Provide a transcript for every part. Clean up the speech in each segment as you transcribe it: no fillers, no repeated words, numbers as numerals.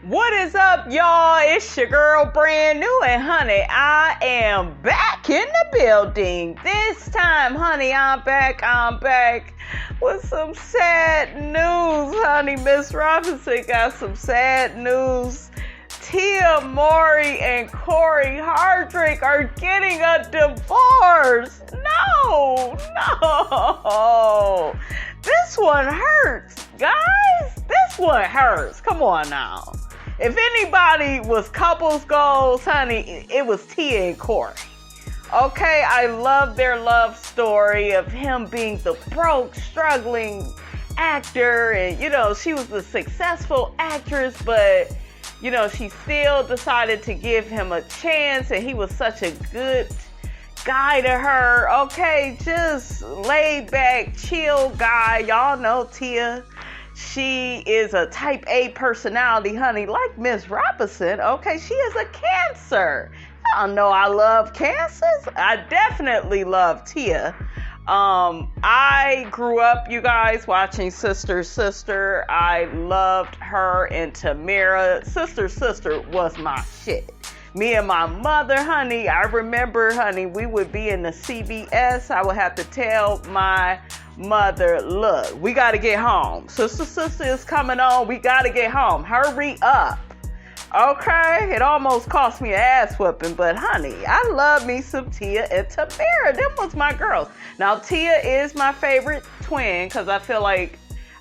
What is up, y'all? It's your girl, Brand New, and honey, I am back in the building. This time, honey, I'm back with some sad news, honey. Miss Robinson got some sad news. Tia, Mowry, and Cory Hardrict are getting a divorce. No. This one hurts, guys. This one hurts. Come on now. If anybody was couples goals, honey, it was Tia and Cory. Okay, I love their love story of him being the broke, struggling actor. And, she was the successful actress, but, she still decided to give him a chance. And he was such a good guy to her. Okay, just laid back, chill guy. Y'all know Tia. She is a type A personality, honey, like Miss Robinson. Okay, she is a Cancer. Y'all know I love Cancers. I definitely love Tia. I grew up, you guys, watching Sister. I loved her and Tamara. Sister was my shit. Me and my mother, honey, I remember, honey, we would be in the CBS. I would have to tell my mother, look, we got to get home. Sister is coming on. We got to get home. Hurry up. Okay? It almost cost me an ass whooping, but honey, I love me some Tia and Tamara. Them was my girls. Now, Tia is my favorite twin because I feel like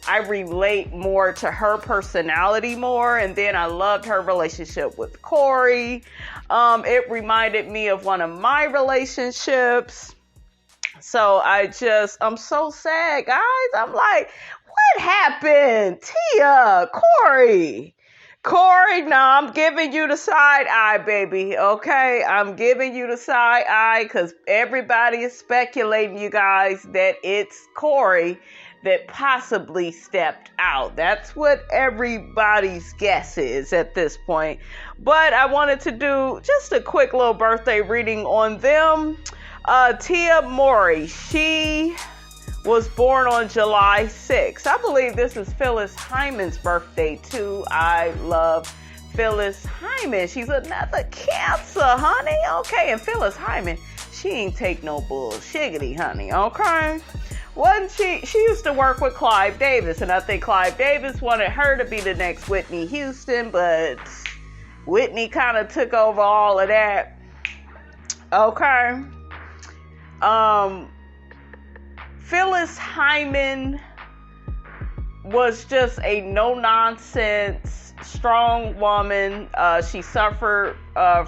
I relate more to her personality more. And then I loved her relationship with Cory. It reminded me of one of my relationships. So I'm so sad, guys. I'm like, what happened? Tia, Cory, now I'm giving you the side eye, baby. Okay, I'm giving you the side eye because everybody is speculating, you guys, that it's Cory that possibly stepped out. That's what everybody's guess is at this point. But I wanted to do just a quick little birthday reading on them. Tia Mowry, she was born on July 6th. I believe this is Phyllis Hyman's birthday too. I love Phyllis Hyman. She's another Cancer, honey. Okay, and Phyllis Hyman, she ain't take no bullshiggity, honey. Okay. She used to work with Clive Davis, and I think Clive Davis wanted her to be the next Whitney Houston, but Whitney kind of took over all of that. Okay. Phyllis Hyman was just a no-nonsense, strong woman. She suffered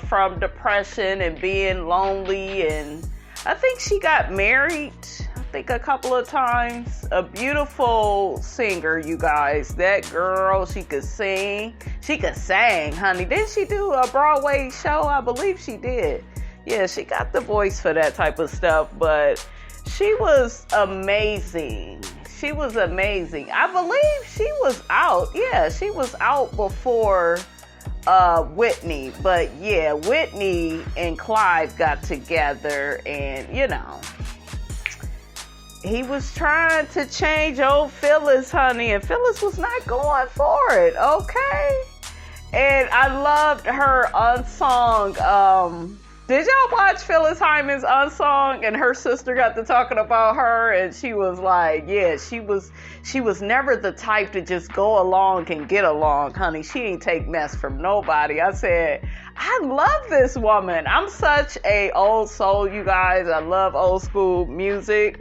from depression and being lonely, and I think she got married, a couple of times. A beautiful singer, you guys. That girl, she could sing. She could sing, honey. Didn't she do a Broadway show? I believe she did. Yeah, she got the voice for that type of stuff, but she was amazing. I believe she was out. Yeah, she was out before Whitney. But yeah, Whitney and Clive got together, and he was trying to change old Phyllis, honey, and Phyllis was not going for it. Okay. And I loved her unsung. Did y'all watch Phyllis Hyman's Unsung? And her sister got to talking about her, and she was like, yeah, she was never the type to just go along and get along, honey. She ain't take mess from nobody. I said, I love this woman. I'm such a old soul, you guys. I love old school music.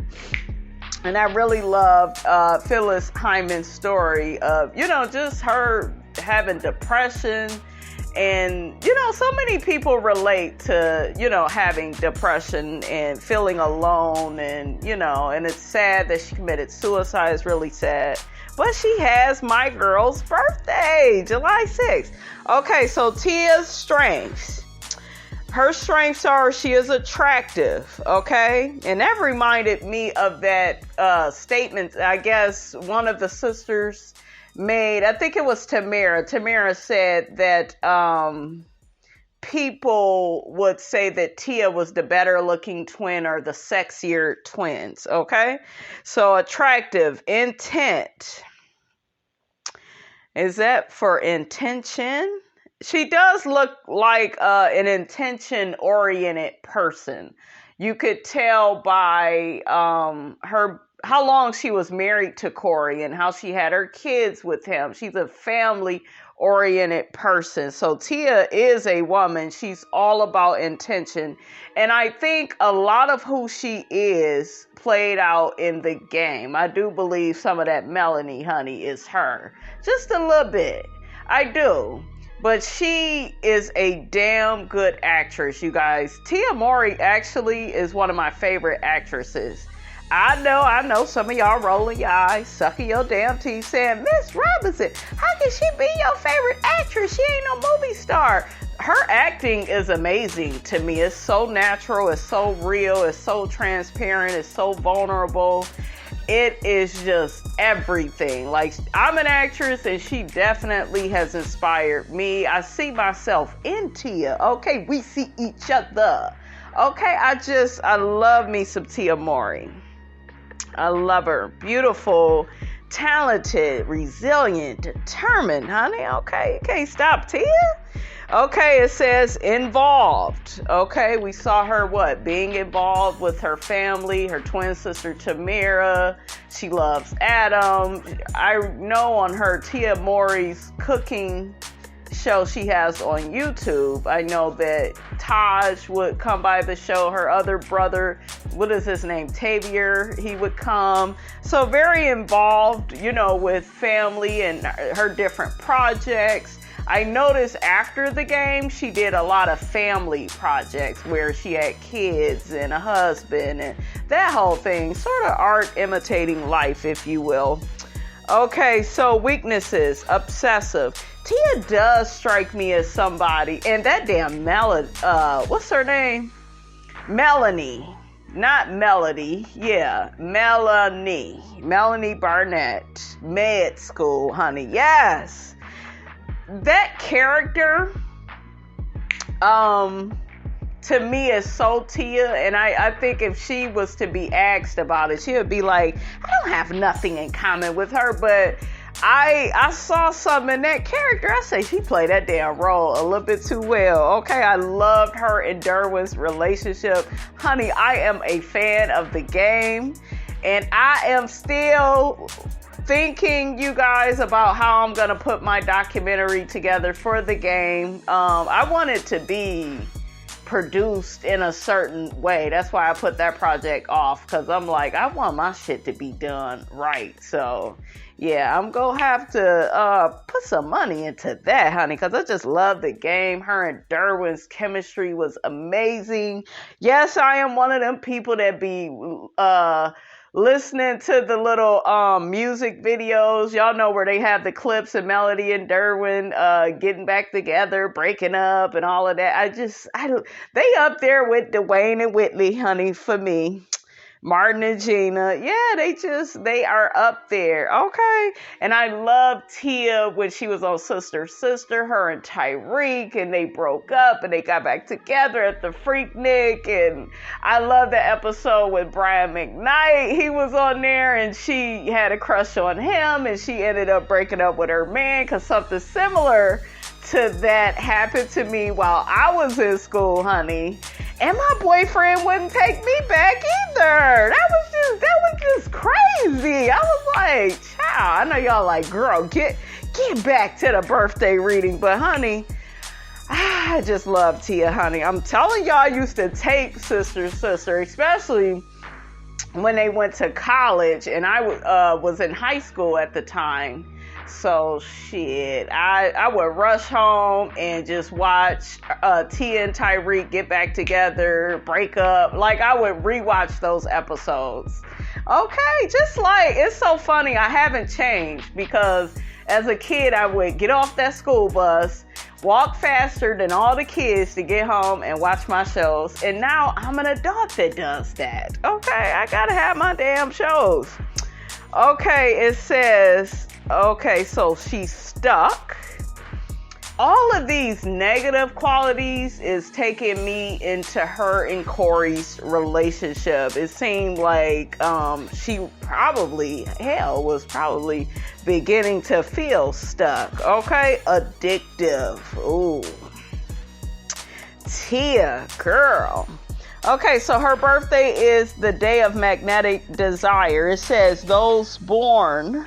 And I really loved Phyllis Hyman's story of, just her having depression. And, so many people relate to, having depression and feeling alone and, and it's sad that she committed suicide. It's really sad. But she has my girl's birthday, July 6th. Okay, so Tia's strengths. Her strengths are she is attractive, okay? And that reminded me of that statement, I guess, one of the sisters made. I think it was Tamara. Tamara said that people would say that Tia was the better looking twin or the sexier twins, okay? So attractive, intent. Is that for intention? She does look like an intention-oriented person. You could tell by her how long she was married to Cory and how she had her kids with him. She's a family-oriented person. So Tia is a woman. She's all about intention. And I think a lot of who she is played out in the game. I do believe some of that Melanie, honey, is her. Just a little bit. I do. But she is a damn good actress, you guys. Tia Mowry actually is one of my favorite actresses. I know some of y'all rolling your eyes, sucking your damn teeth, saying, Miss Robinson, how can she be your favorite actress? She ain't no movie star. Her acting is amazing to me. It's so natural, it's so real, it's so transparent, it's so vulnerable. It is just everything. Like, I'm an actress and she definitely has inspired me. I see myself in Tia. Okay, we see each other. Okay, I love me some Tia Mowry. I love her. Beautiful, talented, resilient, determined, honey. Okay, you can't stop Tia. Okay, it says involved. Okay, we saw her being involved with her family, her twin sister Tamira. She loves Adam. I know on her Tia Mowry's cooking show she has on YouTube, I know that Taj would come by the show. Her other brother, what is his name? Tavier, he would come. So very involved, with family and her different projects. I noticed after the game, she did a lot of family projects where she had kids and a husband and that whole thing. Sort of art imitating life, if you will. Okay, so weaknesses, obsessive. Tia does strike me as somebody, and that damn what's her name? Melanie, not Melody. Yeah, Melanie Barnett, med school, honey. Yes, that character, to me is so Tia, and I think if she was to be asked about it, she would be like, I don't have nothing in common with her, but I saw something in that character. I say she played that damn role a little bit too well. Okay, I loved her and Derwin's relationship. Honey, I am a fan of the game, and I am still thinking, you guys, about how I'm going to put my documentary together for the game. I want it to be produced in a certain way. That's why I put that project off, because I'm like, I want my shit to be done right. So yeah, I'm gonna have to put some money into that, honey, because I just love the game. Her and Derwin's chemistry was amazing. Yes, I am one of them people that be listening to the little music videos. Y'all know where they have the clips of Melody and Derwin getting back together, breaking up, and all of that. They up there with Dwayne and Whitley, honey, for me. Martin and Gina, yeah, they are up there, okay? And I love Tia when she was on Sister, her and Tyreek, and they broke up and they got back together at the Freaknik, and I love the episode with Brian McKnight. He was on there and she had a crush on him, and she ended up breaking up with her man because something similar to that happened to me while I was in school, honey. And my boyfriend wouldn't take me back either. That was just crazy. I was like, child, I know y'all like, girl, get back to the birthday reading. But honey, I just love Tia, honey. I'm telling y'all, I used to tape Sister, especially when they went to college, and I was in high school at the time. So shit, I would rush home and just watch Tia and Tyreek get back together, break up. Like, I would rewatch those episodes. Okay, just like, it's so funny. I haven't changed, because as a kid, I would get off that school bus, walk faster than all the kids to get home and watch my shows. And now I'm an adult that does that. Okay, I gotta have my damn shows. Okay, it says, okay, so she's stuck. all of these negative qualities is taking me into her and Cory's relationship. It seemed like she was probably beginning to feel stuck. Okay, addictive. Ooh, Tia, girl. Okay, so her birthday is the day of magnetic desire. It says those born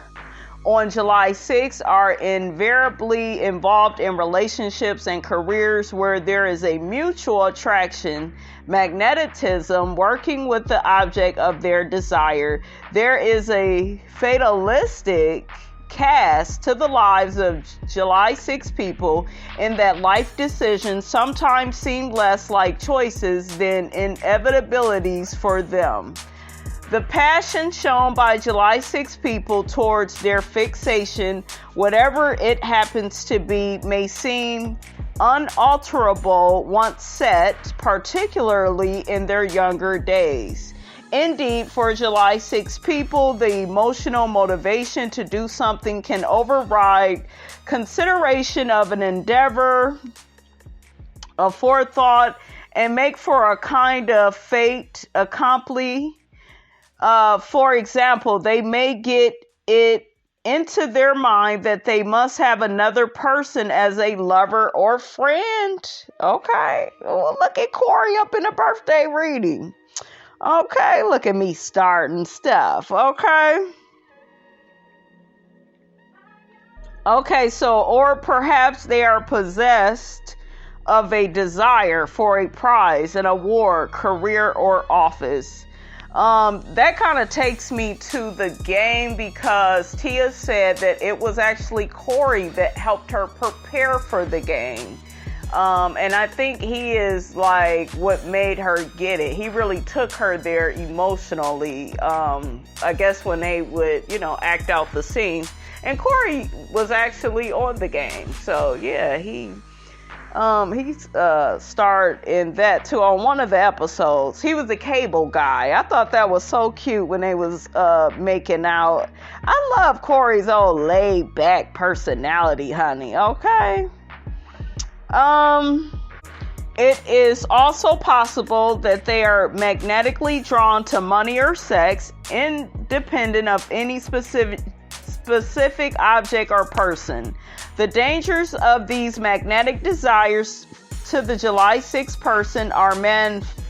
on July 6th are invariably involved in relationships and careers where there is a mutual attraction, magnetism, working with the object of their desire. There is a fatalistic cast to the lives of July 6 people in that life decisions sometimes seem less like choices than inevitabilities for them. The passion shown by July 6 people towards their fixation, whatever it happens to be, may seem unalterable once set, particularly in their younger days. Indeed, for July 6 people, the emotional motivation to do something can override consideration of an endeavor, a forethought, and make for a kind of fait accompli. For example, they may get it into their mind that they must have another person as a lover or friend. Okay. Well, look at Cory up in the birthday reading. Okay. Look at me starting stuff. Okay. Okay. So, or perhaps they are possessed of a desire for a prize, an award, career, or office. That kind of takes me to the game because Tia said that it was actually Cory that helped her prepare for the game. And I think he is like what made her get it. He really took her there emotionally. I guess when they would, act out the scene. And Cory was actually on the game. So yeah, he starred in that too on one of the episodes. He was a cable guy. I thought that was so cute when they was making out. I love Cory's old laid back personality, honey. Okay. It is also possible that they are magnetically drawn to money or sex, independent of any specific object or person. The dangers of these magnetic desires to the July 6 person are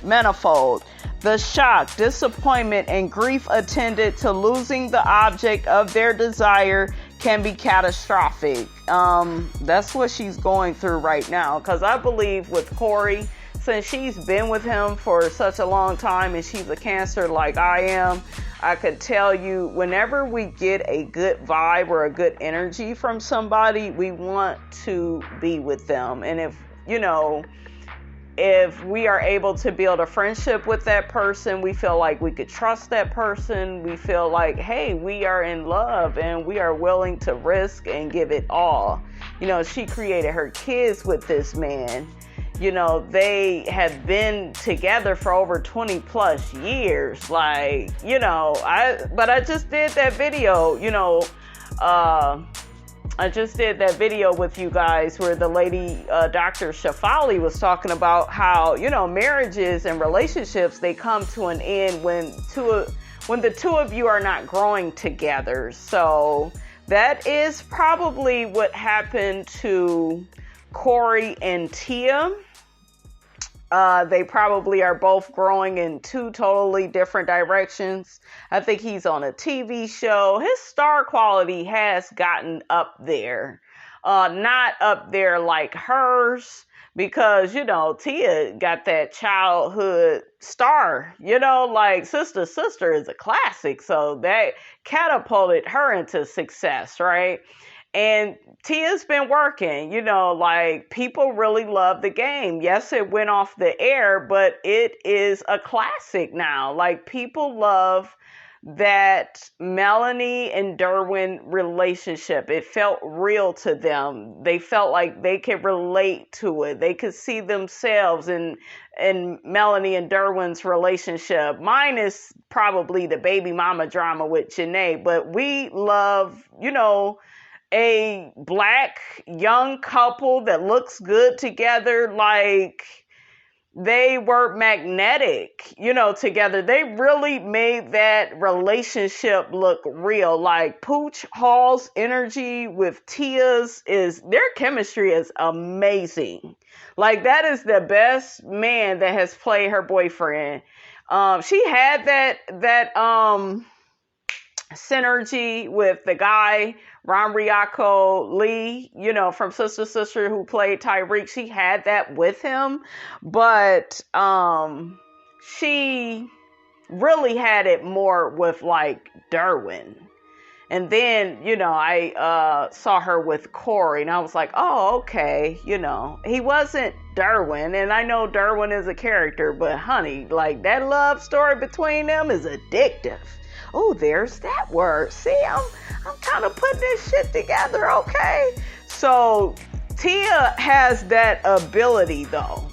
manifold. The shock, disappointment, and grief attendant to losing the object of their desire can be catastrophic. That's what she's going through right now. Because I believe with Cory, since she's been with him for such a long time and she's a Cancer like I am, I could tell you whenever we get a good vibe or a good energy from somebody, we want to be with them. And if we are able to build a friendship with that person, we feel like we could trust that person. We feel like, hey, we are in love and we are willing to risk and give it all. She created her kids with this man. They have been together for over 20 plus years. But I just did that video, I just did that video with you guys where the lady, Dr. Shafali, was talking about how, marriages and relationships, they come to an end when the two of you are not growing together. So that is probably what happened to Cory and Tia. They probably are both growing in two totally different directions. I think he's on a TV show. His star quality has gotten up there. Not up there like hers, because, Tia got that childhood star, like Sister is a classic. So that catapulted her into success, right? And Tia's been working, people really love the game. Yes, it went off the air, but it is a classic now. Like, people love that Melanie and Derwin relationship. It felt real to them. They felt like they could relate to it. They could see themselves in Melanie and Derwin's relationship. Mine is probably the baby mama drama with Janae, but we love, a black young couple that looks good together. Like, they were magnetic, together. They really made that relationship look real. Like, Pooch Hall's energy with Tia's their chemistry is amazing. Like, that is the best man that has played her boyfriend. She had that synergy with the guy, Ramriako Lee, from Sister Sister, who played Tyreek. She had that with him, but she really had it more with like Derwin. And then, I saw her with Cory, and I was like, oh, okay, he wasn't Derwin, and I know Derwin is a character, but honey, like, that love story between them is addictive. Oh, there's that word. See, I'm kind of putting this shit together, okay? So Tia has that ability, though.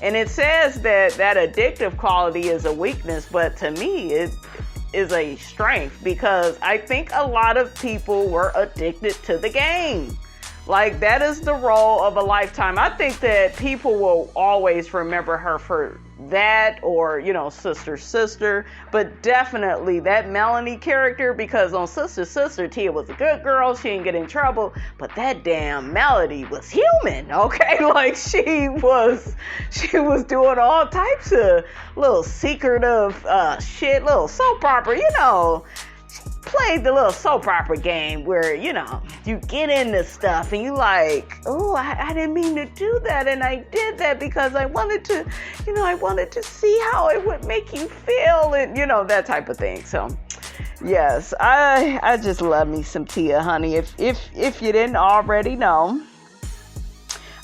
And it says that addictive quality is a weakness, but to me, it is a strength, because I think a lot of people were addicted to the game. Like, that is the role of a lifetime. I think that people will always remember her for that, or, Sister, but definitely that Melanie character, because on Sister, Tia was a good girl. She didn't get in trouble, but that damn Melody was human, okay? Like, she was doing all types of little secretive shit, little soap opera, played the little soap opera game where, you get into stuff and you like, oh, I didn't mean to do that. And I did that because I wanted to see how it would make you feel, and, that type of thing. So, yes, I just love me some Tia, honey. If you didn't already know.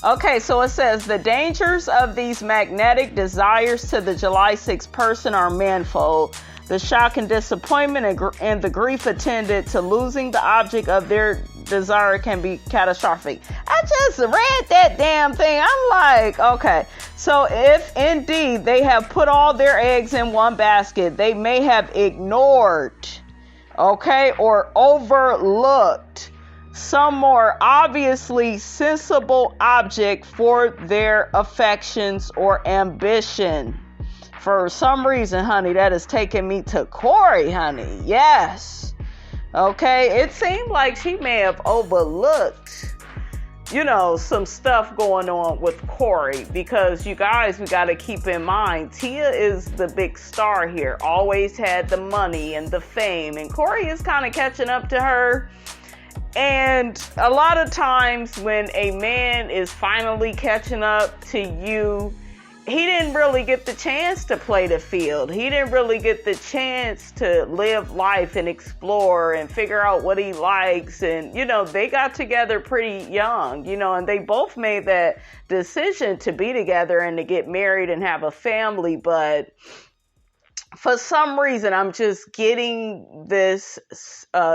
Okay, so it says the dangers of these magnetic desires to the July 6th person are manifold. The shock and disappointment and the grief attendant to losing the object of their desire can be catastrophic. I just read that damn thing. I'm like, okay. So if indeed they have put all their eggs in one basket, they may have ignored, okay, or overlooked some more obviously sensible object for their affections or ambition. For some reason, honey, that is taking me to Cory, honey. Yes. Okay. It seemed like she may have overlooked, some stuff going on with Cory, because you guys, we got to keep in mind, Tia is the big star here. Always had the money and the fame, and Cory is kind of catching up to her. And a lot of times when a man is finally catching up to you, he didn't really get the chance to play the field. He didn't really get the chance to live life and explore and figure out what he likes. And, they got together pretty young, and they both made that decision to be together and to get married and have a family. But for some reason, I'm just getting this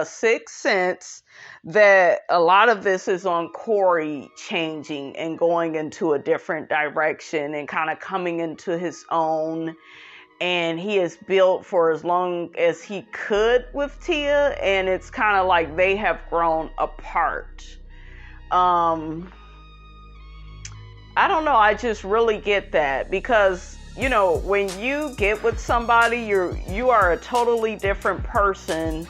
sixth sense that a lot of this is on Cory changing and going into a different direction and kind of coming into his own. And he is built for as long as he could with Tia. And it's kind of like they have grown apart. I don't know. I just really get that, because when you get with somebody, you are a totally different person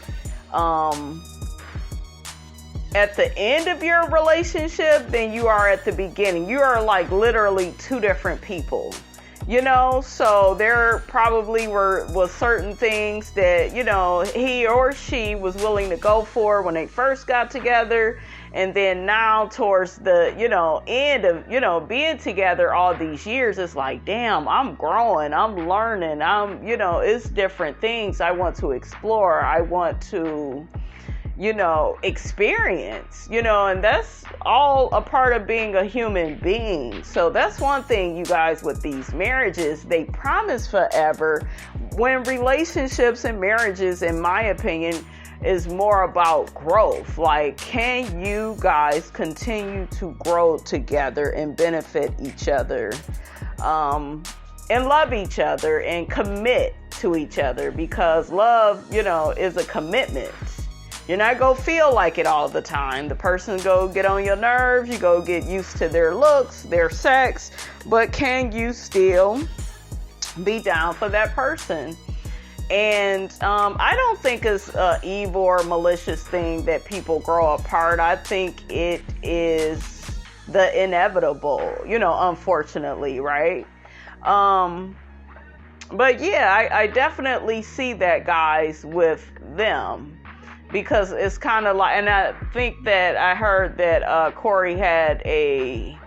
at the end of your relationship than you are at the beginning. You are like literally two different people, so there probably was certain things that, he or she was willing to go for when they first got together. And then now towards the, end of, being together all these years, it's like, damn, I'm growing, I'm learning, it's different things I want to explore. I want to, experience, and that's all a part of being a human being. So that's one thing, you guys, with these marriages, they promise forever, when relationships and marriages, in my opinion, is more about growth. Like, can you guys continue to grow together and benefit each other, and love each other and commit to each other? Because love, is a commitment. You're not going to feel like it all the time. The person go get on your nerves. You go get used to their looks, their sex. But can you still be down for that person? And I don't think it's an evil or malicious thing that people grow apart. I think it is the inevitable, unfortunately, right? But yeah, I definitely see that, guys, with them. Because it's kind of like, and I think that I heard that Cory had a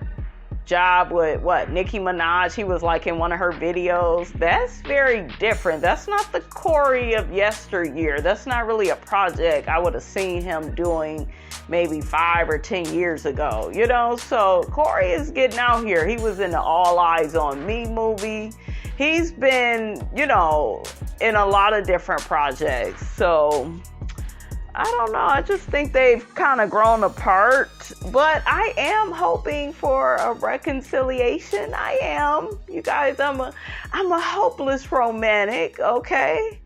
job with Nicki Minaj. He was like in one of her videos. That's very different. That's not the Cory of yesteryear. That's not really a project I would have seen him doing maybe 5 or 10 years ago, So Cory is getting out here. He was in the All Eyes on Me movie. He's been, in a lot of different projects. So I don't know. I just think they've kind of grown apart. But I am hoping for a reconciliation. I am. You guys, I'm a hopeless romantic, okay?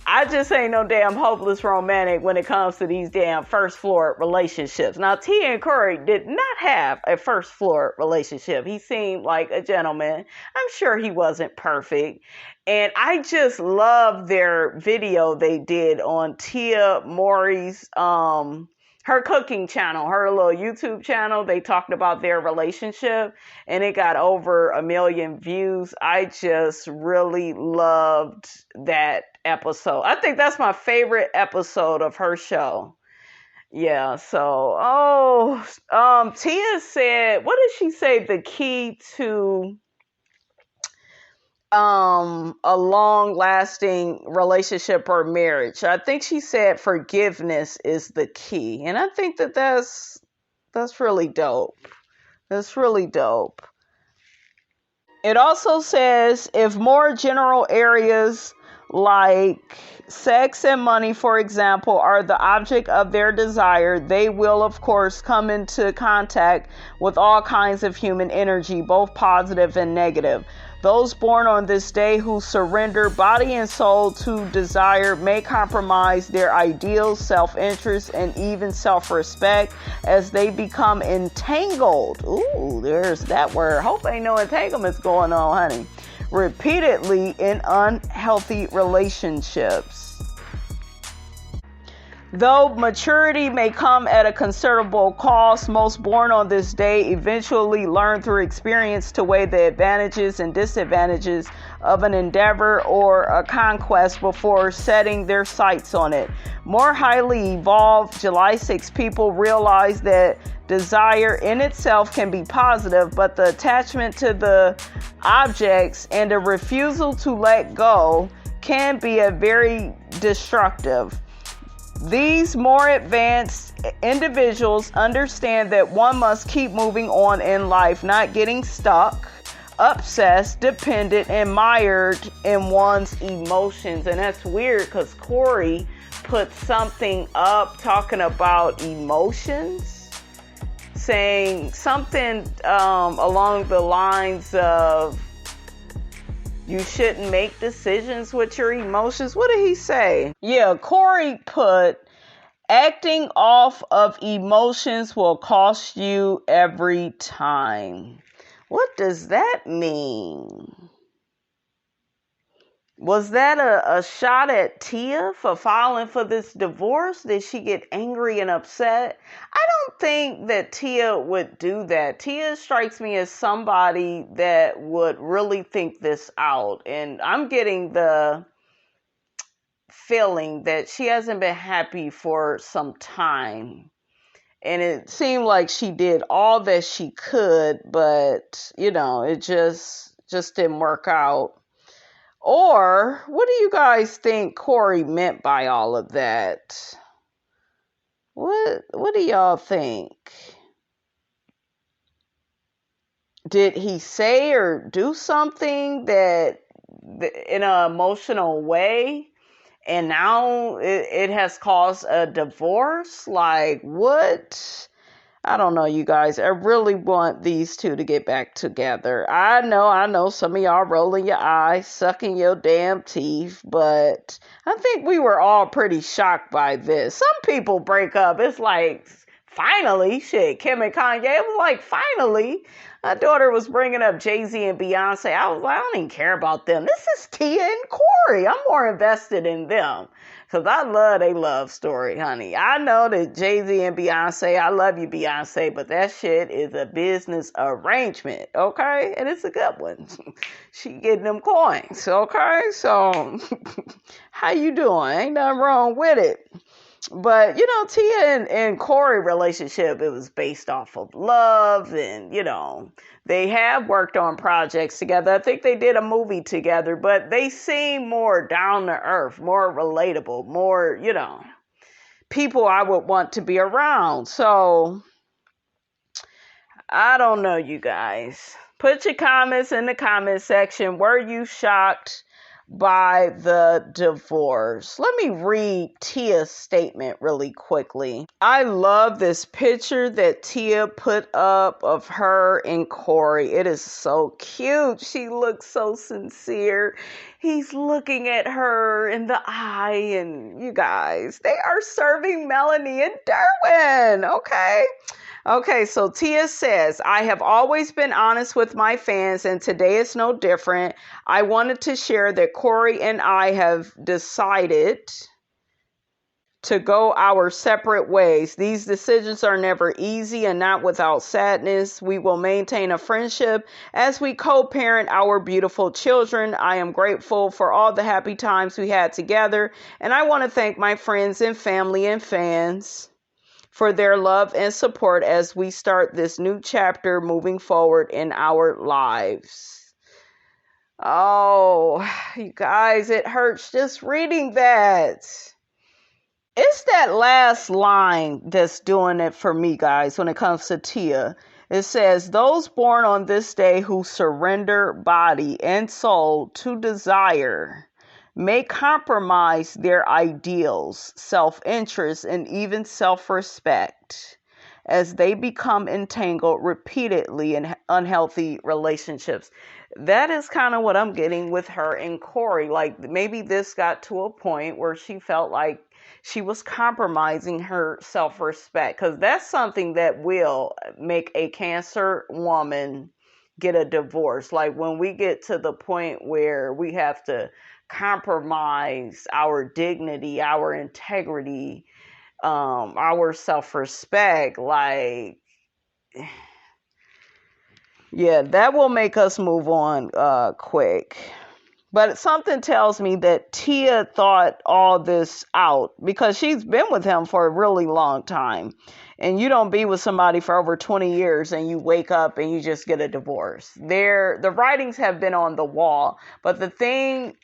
I just ain't no damn hopeless romantic when it comes to these damn first floor relationships. Now, Tia and Cory did not have a first floor relationship. He seemed like a gentleman. I'm sure he wasn't perfect. And I just love their video they did on Tia Mowry's, her cooking channel, her little YouTube channel. They talked about their relationship and it got over 1 million views. I just really loved that episode. I think that's my favorite episode of her show. Yeah, so, Tia said, what did she say the key to a long-lasting relationship or marriage? I think she said forgiveness is the key. And I think that's really dope. That's really dope. It also says if more general areas like sex and money, for example, are the object of their desire, they will, of course, come into contact with all kinds of human energy, both positive and negative. Those born on this day who surrender body and soul to desire may compromise their ideals, self-interest, and even self-respect as they become entangled. Ooh, there's that word. Hope ain't no entanglements going on, honey. Repeatedly in unhealthy relationships. Though maturity may come at a considerable cost, most born on this day eventually learn through experience to weigh the advantages and disadvantages of an endeavor or a conquest before setting their sights on it. More highly evolved July 6 people realize that desire in itself can be positive, but the attachment to the objects and the refusal to let go can be a very destructive. These more advanced individuals understand that one must keep moving on in life, not getting stuck, obsessed, dependent, and mired in one's emotions. And that's weird because Cory put something up talking about emotions, saying something along the lines of you shouldn't make decisions with your emotions. What did he say? Yeah, Cory put acting off of emotions will cost you every time. What does that mean? Was that a shot at Tia for filing for this divorce? Did she get angry and upset? I don't think that Tia would do that. Tia strikes me as somebody that would really think this out. And I'm getting the feeling that she hasn't been happy for some time. And it seemed like she did all that she could, but, it just didn't work out. Or, what do you guys think Cory meant by all of that? What do y'all think? Did he say or do something that in an emotional way, and now it has caused a divorce? Like, what? I don't know, you guys. I really want these two to get back together. I know some of y'all rolling your eyes, sucking your damn teeth, but I think we were all pretty shocked by this. Some people break up. It's like, finally, shit, Kim and Kanye. It was like, finally. My daughter was bringing up Jay-Z and Beyonce. I was like, I don't even care about them. This is Tia and Cory. I'm more invested in them. Because I love their love story, honey. I know that Jay-Z and Beyonce, I love you, Beyonce, but that shit is a business arrangement, okay? And it's a good one. She getting them coins, okay? So, how you doing? Ain't nothing wrong with it. But, Tia and Cory relationship, it was based off of love and, they have worked on projects together. I think they did a movie together, but they seem more down to earth, more relatable, more, people I would want to be around. So, I don't know, you guys. Put your comments in the comment section. Were you shocked by the divorce? Let me read Tia's statement really quickly. I love this picture that Tia put up of her and Cory. It is so cute. She looks so sincere. He's looking at her in the eye, and you guys, they are serving Melanie and Derwin. Okay, so Tia says, I have always been honest with my fans, and today is no different. I wanted to share that Cory and I have decided to go our separate ways. These decisions are never easy and not without sadness. We will maintain a friendship as we co-parent our beautiful children. I am grateful for all the happy times we had together, and I want to thank my friends and family and fans for their love and support as we start this new chapter moving forward in our lives. Oh, you guys, it hurts just reading that. It's that last line that's doing it for me, guys, when it comes to Tia. It says, those born on this day who surrender body and soul to desire may compromise their ideals, self-interest, and even self-respect as they become entangled repeatedly in unhealthy relationships. That is kind of what I'm getting with her and Cory. Like, maybe this got to a point where she felt like she was compromising her self-respect, because that's something that will make a Cancer woman get a divorce. Like, when we get to the point where we have to compromise our dignity, our integrity, our self-respect, like, yeah, that will make us move on quick. But something tells me that Tia thought all this out, because she's been with him for a really long time. And you don't be with somebody for over 20 years and you wake up and you just get a divorce. The writings have been on the wall. But the thing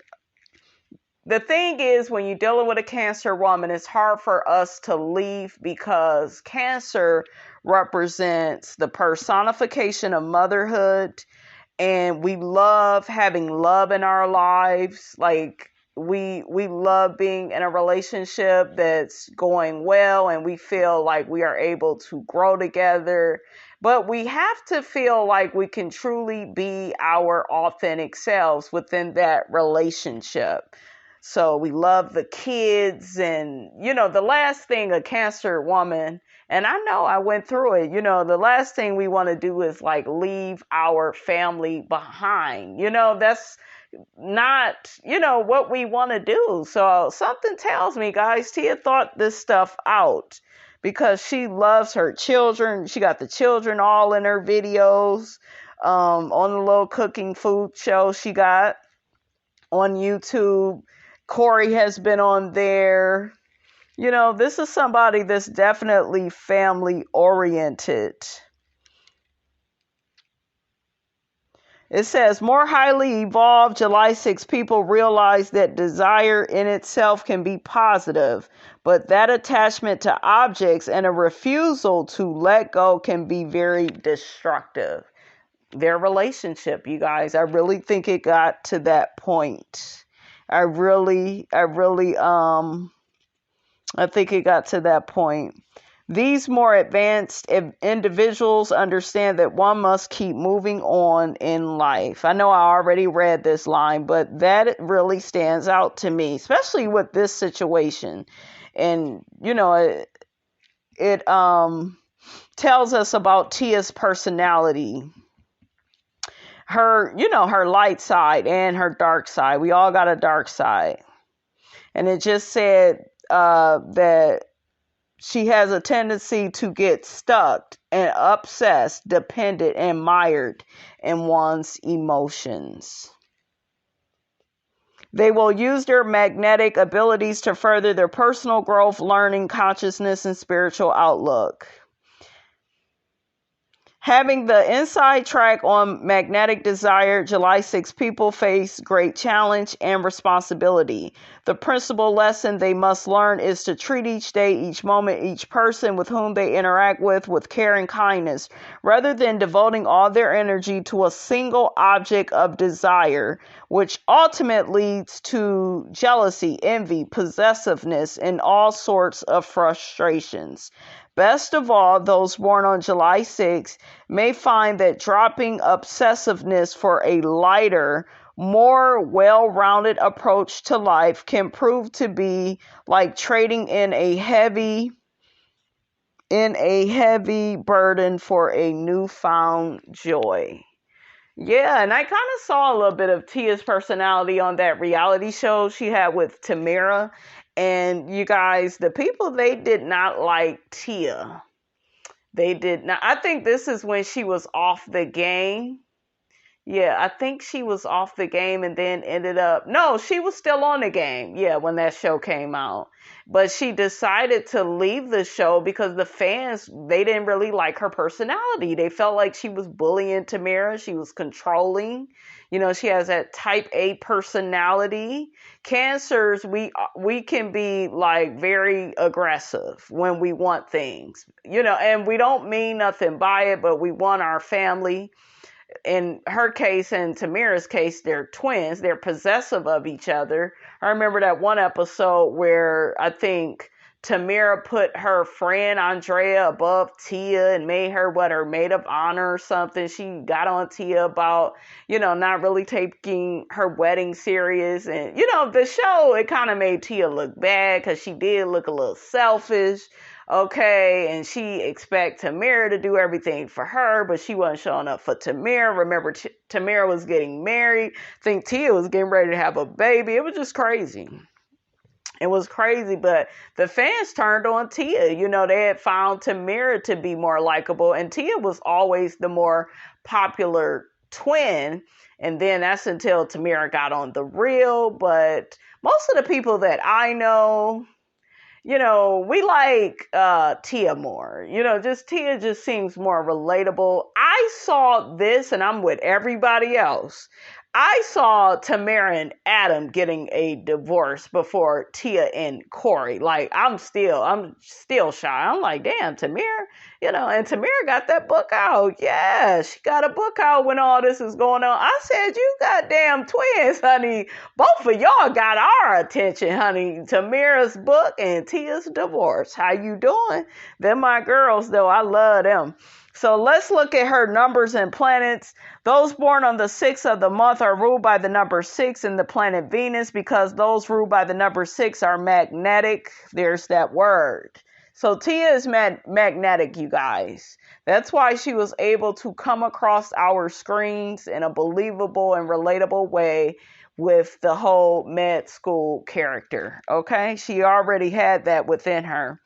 is, when you're dealing with a Cancer woman, it's hard for us to leave, because Cancer represents the personification of motherhood, and we love having love in our lives. Like, we love being in a relationship that's going well, and we feel like we are able to grow together. But we have to feel like we can truly be our authentic selves within that relationship. So we love the kids, and, the last thing a Cancer woman, and I know I went through it, the last thing we want to do is like leave our family behind. That's not, what we want to do. So something tells me, guys, Tia thought this stuff out, because she loves her children. She got the children all in her videos, on the little cooking food show she got on YouTube. Cory has been on there. This is somebody that's definitely family oriented. It says, more highly evolved July 6 people realize that desire in itself can be positive, but that attachment to objects and a refusal to let go can be very destructive. Their relationship, you guys, I really think it got to that point. I think it got to that point. These more advanced individuals understand that one must keep moving on in life. I know I already read this line, but that really stands out to me, especially with this situation. And, it tells us about Tia's personality. Her light side and her dark side. We all got a dark side. And it just said that she has a tendency to get stuck and obsessed, dependent, and mired in one's emotions. They will use their magnetic abilities to further their personal growth, learning, consciousness, and spiritual outlook. Having the inside track on magnetic desire, July 6 people face great challenge and responsibility. The principal lesson they must learn is to treat each day, each moment, each person with whom they interact with care and kindness, rather than devoting all their energy to a single object of desire, which ultimately leads to jealousy, envy, possessiveness, and all sorts of frustrations. Best of all, those born on July 6 may find that dropping obsessiveness for a lighter, more well-rounded approach to life can prove to be like trading in a heavy burden for a newfound joy. Yeah, and I kind of saw a little bit of Tia's personality on that reality show she had with Tamera. And you guys, the people, they did not like Tia. They did not. I think this is when she was off the game. Yeah, I think she was off the game and then no, she was still on the game. Yeah, when that show came out. But she decided to leave the show because the fans, they didn't really like her personality. They felt like she was bullying Tamera. She was controlling. She has that type A personality. Cancers, we can be like very aggressive when we want things, and we don't mean nothing by it, but we want our family. In her case and Tamera's case, they're twins. They're possessive of each other. I remember that one episode where I think Tamera put her friend Andrea above Tia and made her her maid of honor or something. She got on Tia about, not really taking her wedding serious. And, the show, it kind of made Tia look bad because she did look a little selfish. Okay, and she expect Tamera to do everything for her, but she wasn't showing up for Tamera. Remember, Tamera was getting married. I think Tia was getting ready to have a baby. It was just crazy. It was crazy, but the fans turned on Tia. They had found Tamera to be more likable, and Tia was always the more popular twin. And then that's until Tamera got on The Real. But most of the people that I know, we like Tia more. Tia just seems more relatable. I saw this, and I'm with everybody else. I saw Tamera and Adam getting a divorce before Tia and Cory. Like, I'm still shy. I'm like, damn, Tamera, and Tamera got that book out. Yeah, she got a book out when all this is going on. I said, you goddamn twins, honey. Both of y'all got our attention, honey. Tamera's book and Tia's divorce. How you doing? They're my girls, though. I love them. So let's look at her numbers and planets. Those born on the 6th of the month are ruled by the number 6 and the planet Venus, because those ruled by the number 6 are magnetic. There's that word. So Tia is magnetic, you guys. That's why she was able to come across our screens in a believable and relatable way with the whole med school character. Okay? She already had that within her.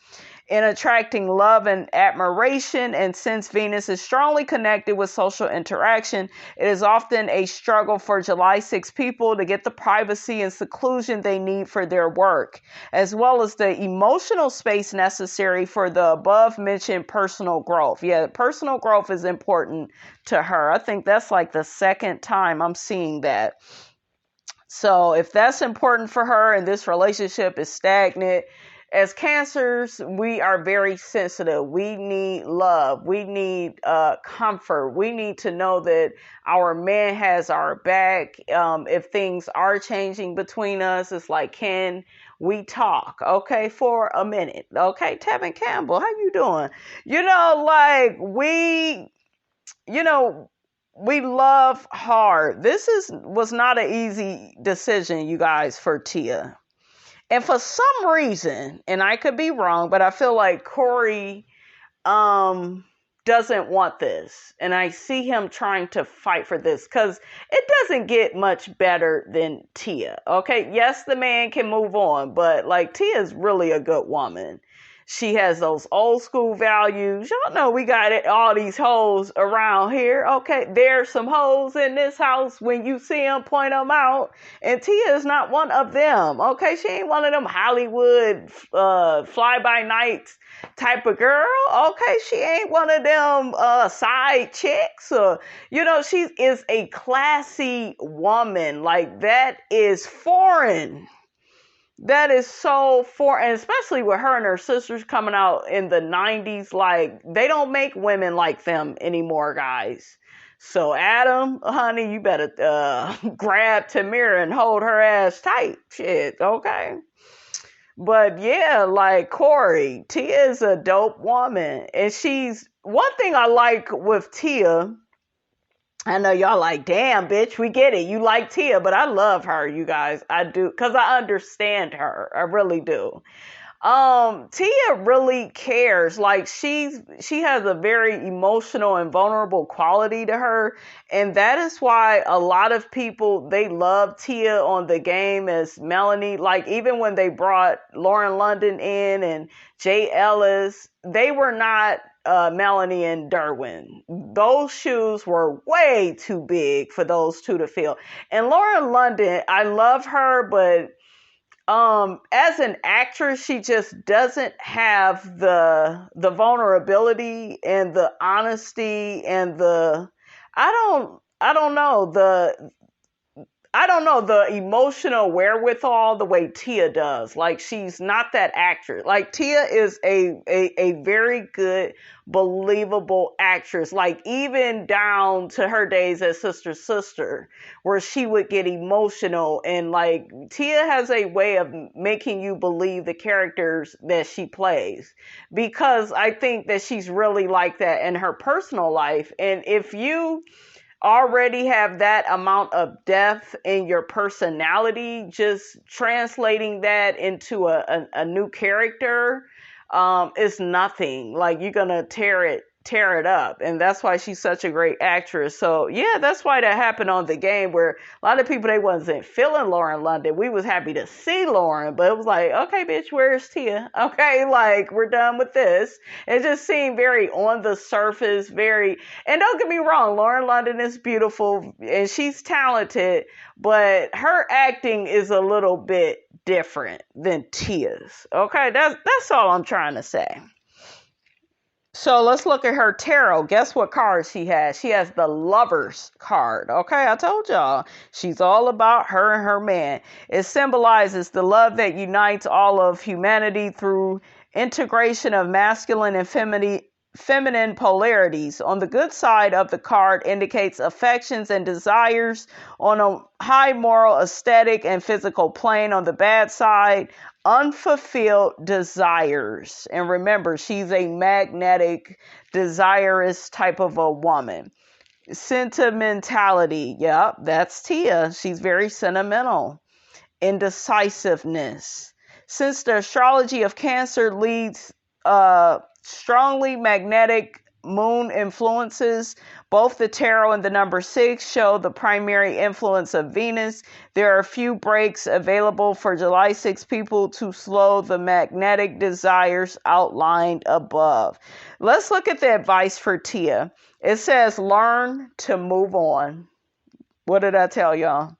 In attracting love and admiration, and since Venus is strongly connected with social interaction, it is often a struggle for July 6 people to get the privacy and seclusion they need for their work, as well as the emotional space necessary for the above-mentioned personal growth. Yeah, personal growth is important to her. I think that's like the second time I'm seeing that. So if that's important for her and this relationship is stagnant, as cancers, we are very sensitive. We need love. We need comfort. We need to know that our man has our back. If things are changing between us, it's like, can we talk? Okay, for a minute. Okay, Tevin Campbell, how you doing? Like we love hard. Was not an easy decision, you guys, for Tia. And for some reason, and I could be wrong, but I feel like Cory doesn't want this. And I see him trying to fight for this because it doesn't get much better than Tia. Okay, yes, the man can move on, but like Tia is really a good woman. She has those old school values. Y'all know we got all these hoes around here. Okay, there's some hoes in this house. When you see them, point them out. And Tia is not one of them. Okay, she ain't one of them Hollywood fly-by-nights type of girl. Okay, she ain't one of them side chicks. She is a classy woman. Like, that is foreign. That is so foreign, especially with her and her sisters coming out in the 90s. Like, they don't make women like them anymore, guys. So, Adam, honey, you better grab Tamira and hold her ass tight. Shit, okay? But yeah, like Cory, Tia is a dope woman. And one thing I like with Tia, I know y'all like, damn, bitch, we get it. You like Tia, but I love her, you guys. I do, because I understand her. I really do. Tia really cares. Like, she has a very emotional and vulnerable quality to her. And that is why a lot of people, they love Tia on the game as Melanie. Like, even when they brought Lauren London in and Jay Ellis, they were not Melanie and Derwin. Those shoes were way too big for those two to fill. And Lauren London, I love her, but as an actress, she just doesn't have the vulnerability and the honesty and I don't know, the emotional wherewithal the way Tia does. Like, she's not that actress. Like, Tia is a very good, believable actress. Like, even down to her days as Sister, where she would get emotional. And, like, Tia has a way of making you believe the characters that she plays. Because I think that she's really like that in her personal life. And if you already have that amount of depth in your personality, just translating that into a new character is nothing. Like, you're gonna tear it up, and that's why she's such a great actress. So yeah, that's why that happened on the game, where a lot of people, they wasn't feeling Lauren London. We was happy to see Lauren, but it was like, okay, bitch, where's Tia? Okay, like, we're done with this. It just seemed very on the surface, and don't get me wrong, Lauren London is beautiful and she's talented, but her acting is a little bit different than Tia's. Okay, that's all I'm trying to say. So let's look at her tarot. Guess what card she has? She has the Lovers card. Okay, I told y'all. She's all about her and her man. It symbolizes the love that unites all of humanity through integration of masculine and feminine polarities. On the good side of the card indicates affections and desires on a high moral, aesthetic, and physical plane. On the bad side, unfulfilled desires. And remember, she's a magnetic, desirous type of a woman. Sentimentality. Yep, that's Tia. She's very sentimental. Indecisiveness. Since the astrology of Cancer leads strongly magnetic moon influences, both the tarot and the number 6 show the primary influence of Venus. There are a few breaks available for July 6 people to slow the magnetic desires outlined above. Let's look at the advice for Tia. It says, learn to move on. What did I tell y'all?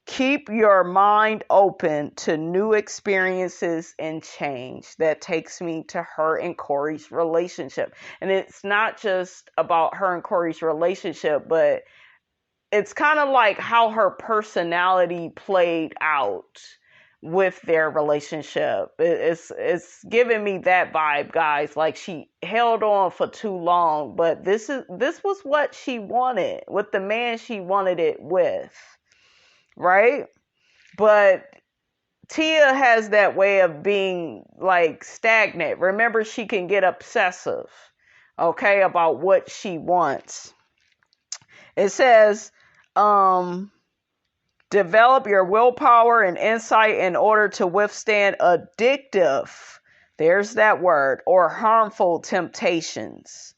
Keep your mind open to new experiences and change. That takes me to her and Cory's relationship. And it's not just about her and Cory's relationship, but it's kind of like how her personality played out with their relationship. It's giving me that vibe, guys. Like she held on for too long, but this was what she wanted with the man she wanted it with, right? But Tia has that way of being like stagnant. Remember, she can get obsessive, okay, about what she wants. It says, develop your willpower and insight in order to withstand addictive, there's that word, or harmful temptations.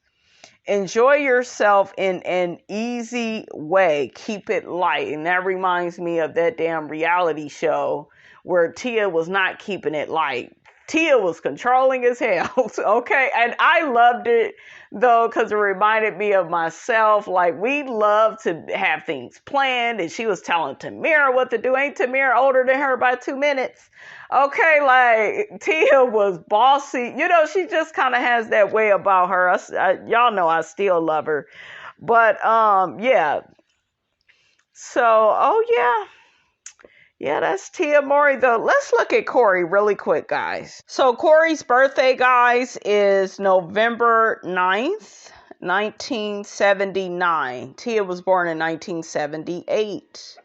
Enjoy yourself in an easy way. Keep it light. And that reminds me of that damn reality show where Tia was not keeping it light. Tia was controlling as hell, okay? And I loved it, though, because it reminded me of myself. Like, we love to have things planned, and she was telling Tamira what to do. Ain't Tamira older than her by 2 minutes? Okay, like, Tia was bossy. You know, she just kind of has that way about her. Y'all know I still love her. But, yeah. So, oh, yeah. Yeah, that's Tia Mowry, though. Let's look at Cory really quick, guys. So Cory's birthday, guys, is November 9th, 1979. Tia was born in 1978.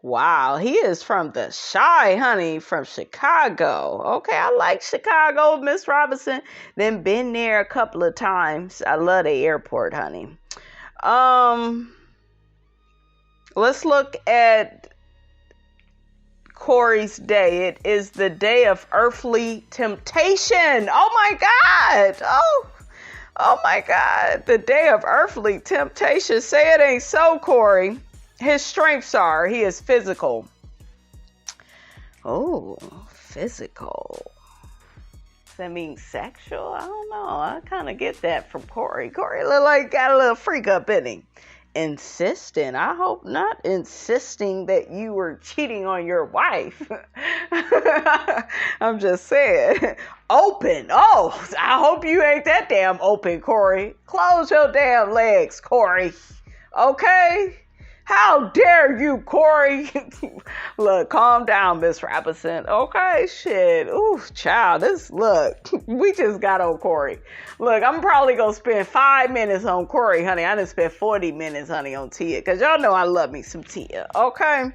Wow, he is from the Chi, honey, from Chicago. Okay, I like Chicago, Miss Robinson. Then been there a couple of times. I love the airport, honey. Let's look at Cory's day. It is the day of earthly temptation. Oh my God. Oh my God. The day of earthly temptation. Say it ain't so, Cory. His strengths are, he is physical. Oh, physical. Does that mean sexual? I don't know. I kind of get that from Cory. Cory look like got a little freak up in him. Insistent. I hope not insisting that you were cheating on your wife. I'm just saying. Open. Oh, I hope you ain't that damn open, Cory. Close your damn legs, Cory. Okay? How dare you, Cory? Look, calm down, Miss Robinson. Okay, shit. Ooh, child, look, we just got on Cory. Look, I'm probably going to spend 5 minutes on Cory, honey. I done spent 40 minutes, honey, on Tia, because y'all know I love me some Tia, okay?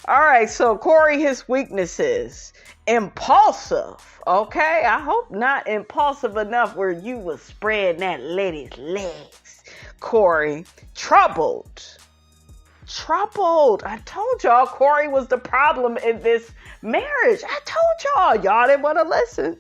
All right, so Cory, his weaknesses. Impulsive, okay? I hope not impulsive enough where you was spreading that lady's legs. Cory, troubled. I told y'all Cory was the problem in this marriage. I told y'all didn't want to listen.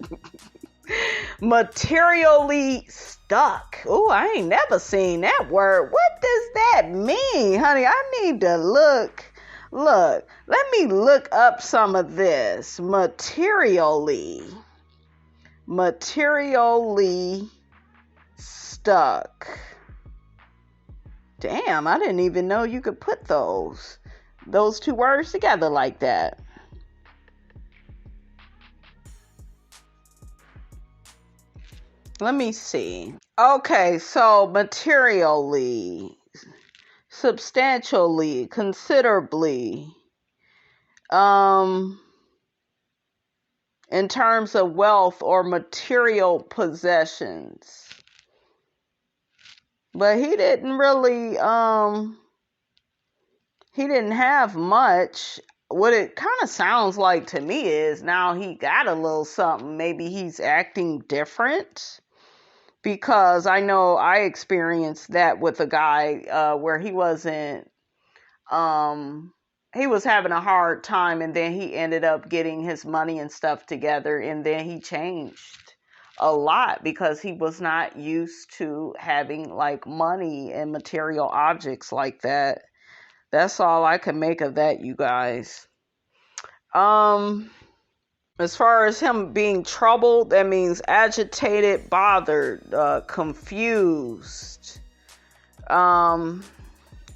Materially stuck. Oh, I ain't never seen that word. What does that mean, honey? I need to look. Let me look up some of this. Materially stuck. Damn, I didn't even know you could put those two words together like that. Let me see. Okay, so materially, substantially, considerably, in terms of wealth or material possessions. But he didn't really, he didn't have much. What it kind of sounds like to me is now he got a little something. Maybe he's acting different. Because I know I experienced that with a guy where he wasn't, he was having a hard time, and then he ended up getting his money and stuff together, and then he changed a lot because he was not used to having like money and material objects like that. That's all I can make of that, you guys. As far as him being troubled, that means agitated, bothered, confused,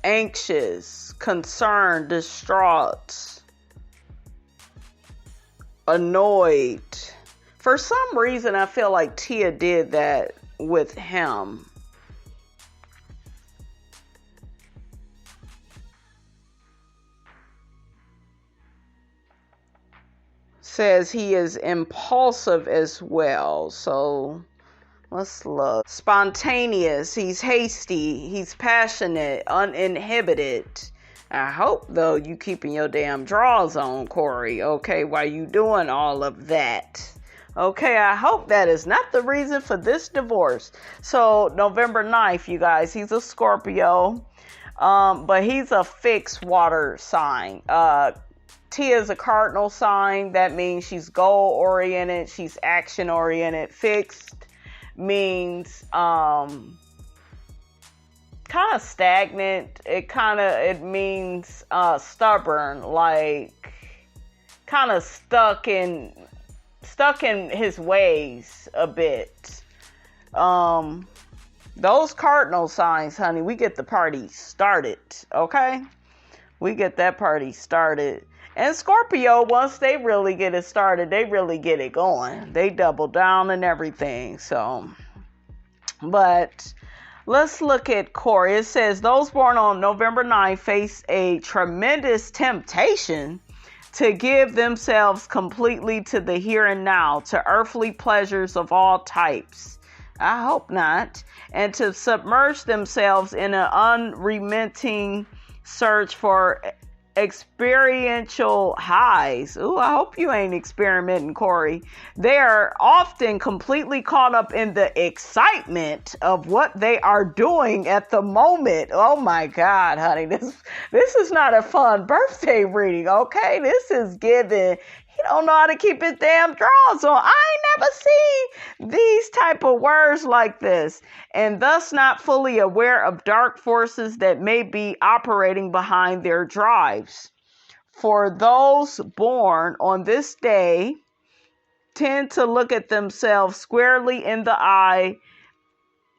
anxious, concerned, distraught, annoyed. For some reason, I feel like Tia did that with him. says he is impulsive as well. So let's look. Spontaneous. He's hasty. He's passionate. Uninhibited. I hope, though, you keeping your damn drawers on, Cory. Okay, while you doing all of that. Okay, I hope that is not the reason for this divorce. So, November 9th, you guys, he's a Scorpio. But he's a fixed water sign. Tia's a cardinal sign. That means she's goal-oriented. She's action-oriented. Fixed means kind of stagnant. It means stubborn, like kind of stuck in his ways a bit. Those cardinal signs, honey, we get the party started, okay? We get that party started. And Scorpio, once they really get it started, they really get it going. They double down and everything. So, but let's look at Cory. It says, those born on November 9th face a tremendous temptation to give themselves completely to the here and now, to earthly pleasures of all types. I hope not. And to submerge themselves in an unremitting search for experiential highs. Ooh, I hope you ain't experimenting, Cory. They are often completely caught up in the excitement of what they are doing at the moment. Oh my God, honey, this is not a fun birthday reading, okay? This is giving. He don't know how to keep his damn drawers on. I ain't never seen these type of words like this. And thus not fully aware of dark forces that may be operating behind their drives. For those born on this day tend to look at themselves squarely in the eye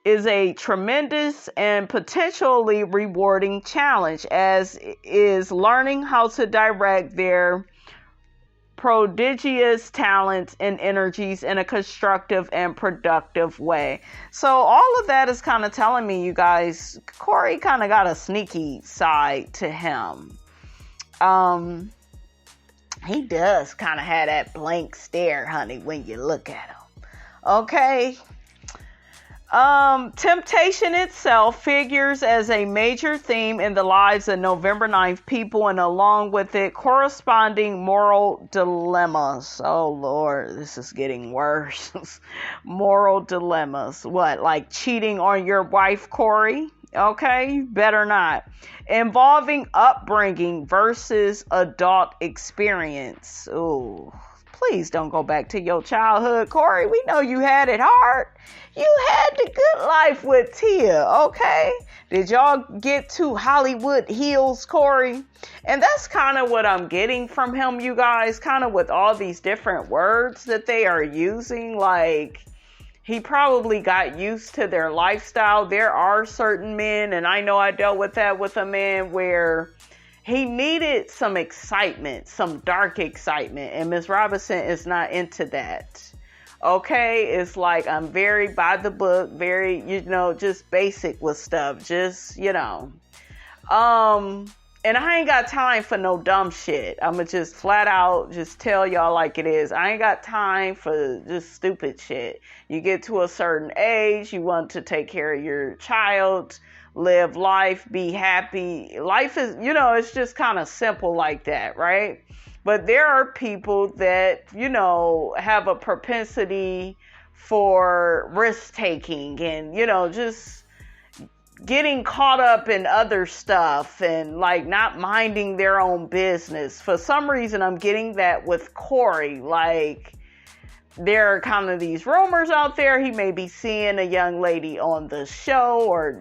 is a tremendous and potentially rewarding challenge, as is learning how to direct their prodigious talents and energies in a constructive and productive way. So all of that is kind of telling me, you guys, Cory kind of got a sneaky side to him. He does kind of have that blank stare, honey, when you look at him. Okay. Temptation itself figures as a major theme in the lives of November 9th people, and along with it, corresponding moral dilemmas. Oh, Lord, this is getting worse. Moral dilemmas. What, like cheating on your wife, Cory? Okay, you better not. Involving upbringing versus adult experience. Ooh. Please don't go back to your childhood, Cory. We know you had it hard. You had the good life with Tia, okay? Did y'all get to Hollywood Hills, Cory? And that's kind of what I'm getting from him, you guys, kind of with all these different words that they are using. Like, he probably got used to their lifestyle. There are certain men, and I know I dealt with that with a man where he needed some excitement, some dark excitement, and Ms. Robinson is not into that. Okay, it's like I'm very by the book, very, just basic with stuff, just, and I ain't got time for no dumb shit. I'ma just flat out just tell y'all like it is. I ain't got time for just stupid shit. You get to a certain age, you want to take care of your child, live life, be happy. Life is, it's just kind of simple like that, right? But there are people that, have a propensity for risk taking and, just getting caught up in other stuff and like not minding their own business. For some reason, I'm getting that with Cory. Like, there are kind of these rumors out there. He may be seeing a young lady on the show, or,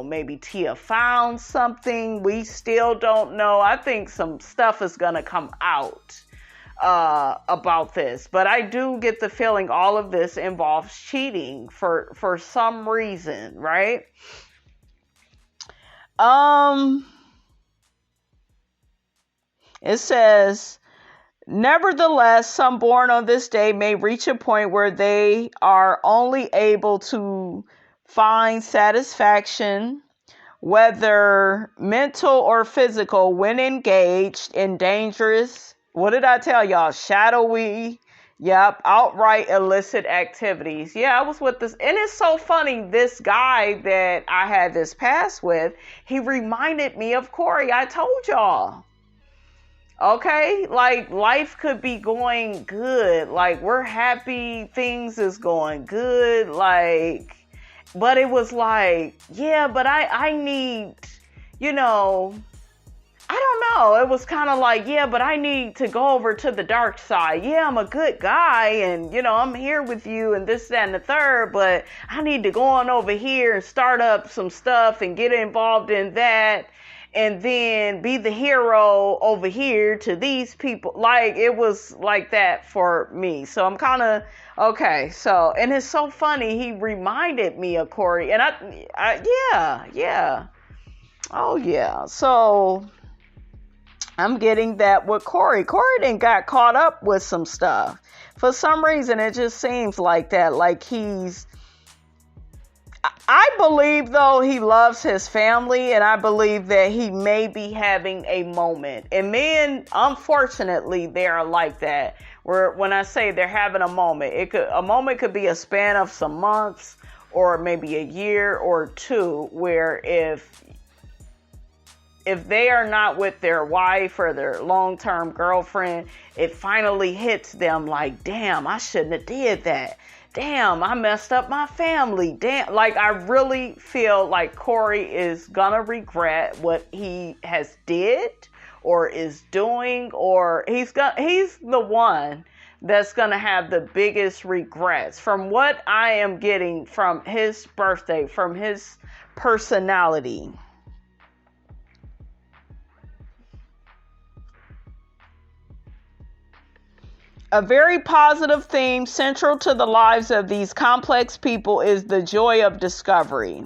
maybe Tia found something. We still don't know. I think some stuff is going to come out about this. But I do get the feeling all of this involves cheating for some reason, right? It says, nevertheless, some born on this day may reach a point where they are only able to find satisfaction, whether mental or physical, when engaged in dangerous What did I tell y'all? Shadowy. Yep. Outright illicit activities. Yeah, I was with this. And it's so funny. This guy that I had this pass with, he reminded me of Cory. I told y'all. Okay, like life could be going good, like we're happy, things is going good, like, but it was like, yeah, but I need, you know, I don't know, it was kind of like, yeah, but I need to go over to the dark side. Yeah, I'm a good guy, and I'm here with you and this, that, and the third, but I need to go on over here and start up some stuff and get involved in that, and then be the hero over here to these people. Like, it was like that for me. So I'm kind of, okay. So, and it's so funny. He reminded me of Cory. And yeah. Oh, yeah. So I'm getting that with Cory. Cory then got caught up with some stuff. For some reason, it just seems like that. Like I believe, though, he loves his family, and I believe that he may be having a moment. And men, unfortunately, they are like that. Where when I say they're having a moment, a moment could be a span of some months or maybe a year or two, where if they are not with their wife or their long-term girlfriend, it finally hits them like, damn, I shouldn't have did that. Damn, I messed up my family. Damn, like I really feel like Cory is gonna regret what he has did or is doing, or he's the one that's gonna have the biggest regrets. From what I am getting from his birthday, from his personality. A very positive theme central to the lives of these complex people is the joy of discovery.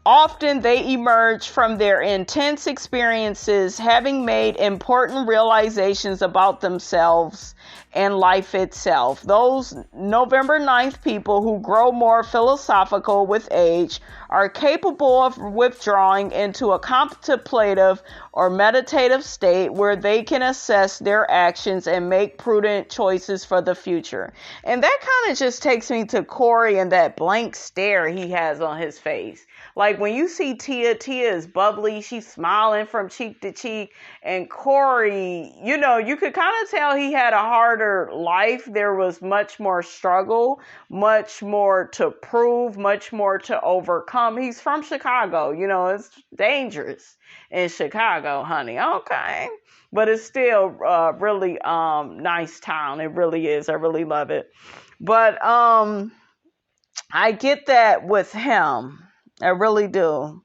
Often they emerge from their intense experiences having made important realizations about themselves and life itself. Those November 9th people who grow more philosophical with age are capable of withdrawing into a contemplative or meditative state where they can assess their actions and make prudent choices for the future. And that kind of just takes me to Cory and that blank stare he has on his face. Like when you see Tia is bubbly, she's smiling from cheek to cheek, and Cory, you could kind of tell he had a harder life. There was much more struggle, much more to prove, much more to overcome. He's from Chicago, it's dangerous in Chicago, honey. Okay. But it's still really nice town. It really is. I really love it. But I get that with him. I really do.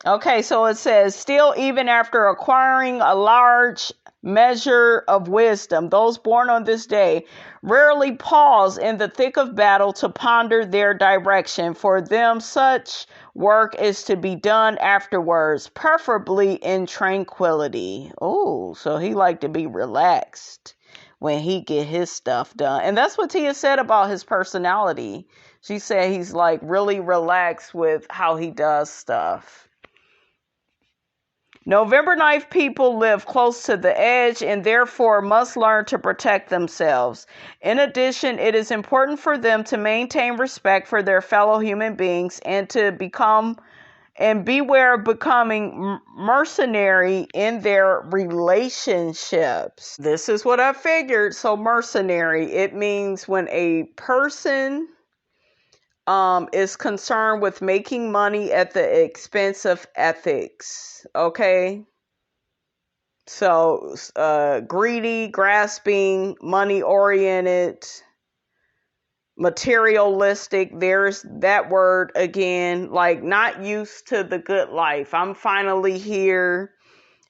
Okay, so it says, still, even after acquiring a large measure of wisdom, those born on this day rarely pause in the thick of battle to ponder their direction. For them, such work is to be done afterwards, preferably in tranquility. Oh, so he liked to be relaxed when he get his stuff done. And that's what Tia said about his personality. She said he's like really relaxed with how he does stuff. November 9th people live close to the edge and therefore must learn to protect themselves. In addition, it is important for them to maintain respect for their fellow human beings and to beware of becoming mercenary in their relationships. This is what I figured. So mercenary, it means when a person is concerned with making money at the expense of ethics. Okay. So, greedy, grasping, money oriented, materialistic. There's that word again, like not used to the good life. I'm finally here.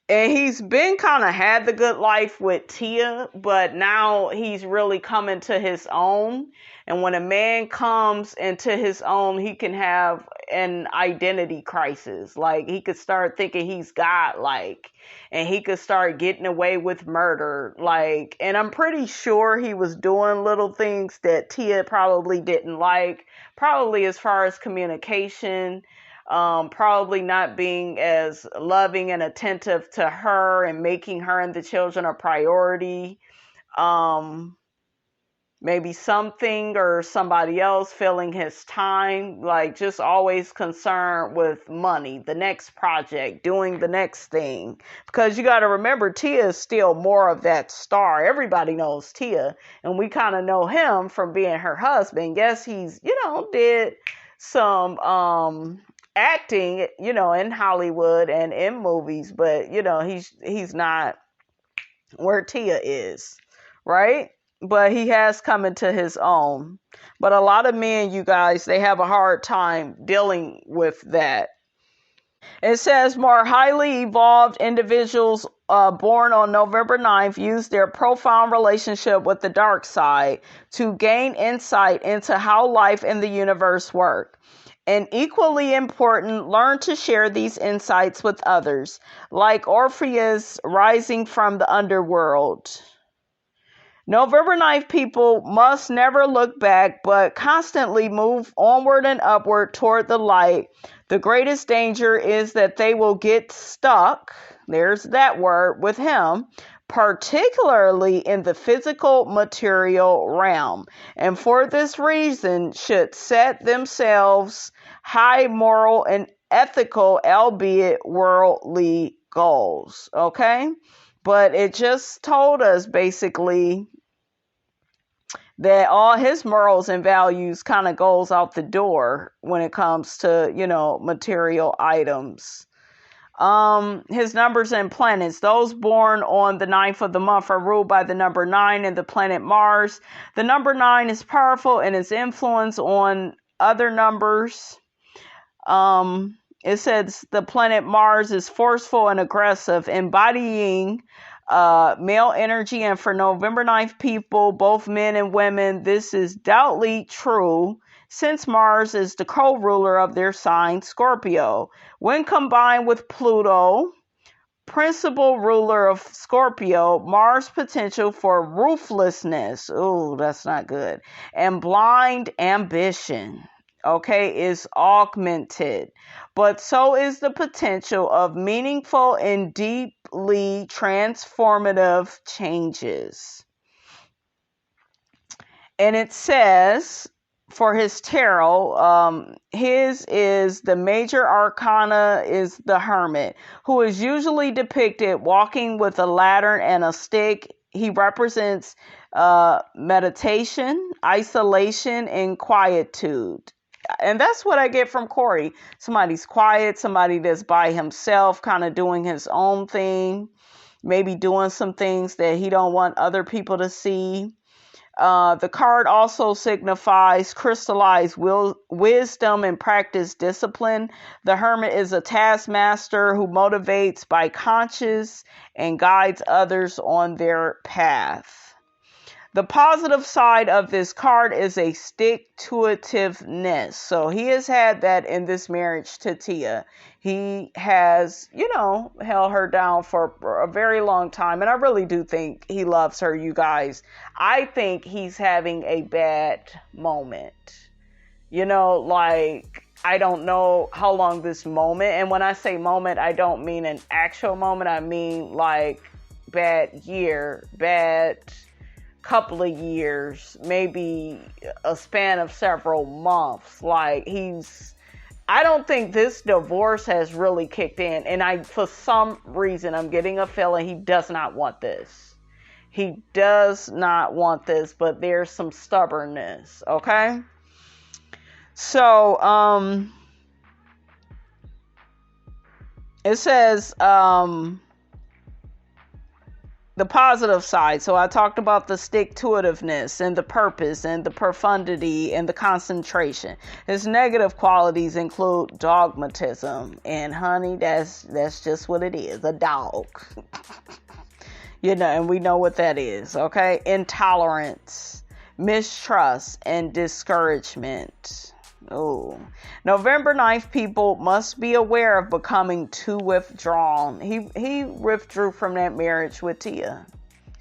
And he's been kind of had the good life with Tia, but now he's really coming to his own. And when a man comes into his own, he can have an identity crisis. Like he could start thinking he's God-like, and he could start getting away with murder. Like, and I'm pretty sure he was doing little things that Tia probably didn't like, probably as far as communication. probably not being as loving and attentive to her and making her and the children a priority. Maybe something or somebody else filling his time, like just always concerned with money, the next project, doing the next thing. Because you got to remember, Tia is still more of that star. Everybody knows Tia, and we kind of know him from being her husband. Yes, he's, did some acting, in Hollywood and in movies, but, he's not where Tia is, right? But he has come into his own. But a lot of men, you guys, they have a hard time dealing with that. It says more highly evolved individuals born on November 9th use their profound relationship with the dark side to gain insight into how life and the universe work. And equally important, learn to share these insights with others, like Orpheus rising from the underworld. November 9th people must never look back, but constantly move onward and upward toward the light. The greatest danger is that they will get stuck, there's that word, with him, particularly in the physical material realm, and for this reason should set themselves high moral and ethical, albeit worldly goals. Okay? But it just told us basically that all his morals and values kind of goes out the door when it comes to, material items. His numbers and planets. Those born on the 9th of the month are ruled by the number 9 and the planet Mars. The number 9 is powerful in its influence on other numbers. It says the planet Mars is forceful and aggressive, embodying male energy. And for November 9th people, both men and women, this is doubly true since Mars is the co-ruler of their sign, Scorpio. When combined with Pluto, principal ruler of Scorpio, Mars' potential for ruthlessness, ooh, that's not good, and blind ambition, is augmented. But so is the potential of meaningful and deeply transformative changes. And it says, for his tarot, his is the major arcana is the Hermit, who is usually depicted walking with a lantern and a stick. He represents meditation, isolation, and quietude. And that's what I get from Cory. Somebody's quiet, somebody that's by himself, kind of doing his own thing, maybe doing some things that he don't want other people to see. The card also signifies crystallized wisdom and practice discipline. The Hermit is a taskmaster who motivates by conscience and guides others on their path. The positive side of this card is a stick-to-itiveness. So he has had that in this marriage to Tia. He has, held her down for a very long time. And I really do think he loves her, you guys. I think he's having a bad moment. I don't know how long this moment. And when I say moment, I don't mean an actual moment. I mean bad year, bad couple of years, maybe a span of several months. I don't think this divorce has really kicked in. And for some reason, I'm getting a feeling he does not want this. He does not want this, but there's some stubbornness. Okay. So, it says, the positive side. So I talked about the stick-to-itiveness and the purpose and the profundity and the concentration. His negative qualities include dogmatism. And honey, that's just what it is. A dog. And we know what that is. Okay. Intolerance, mistrust, and discouragement. Oh, November 9th people must be aware of becoming too withdrawn. He withdrew from that marriage with Tia.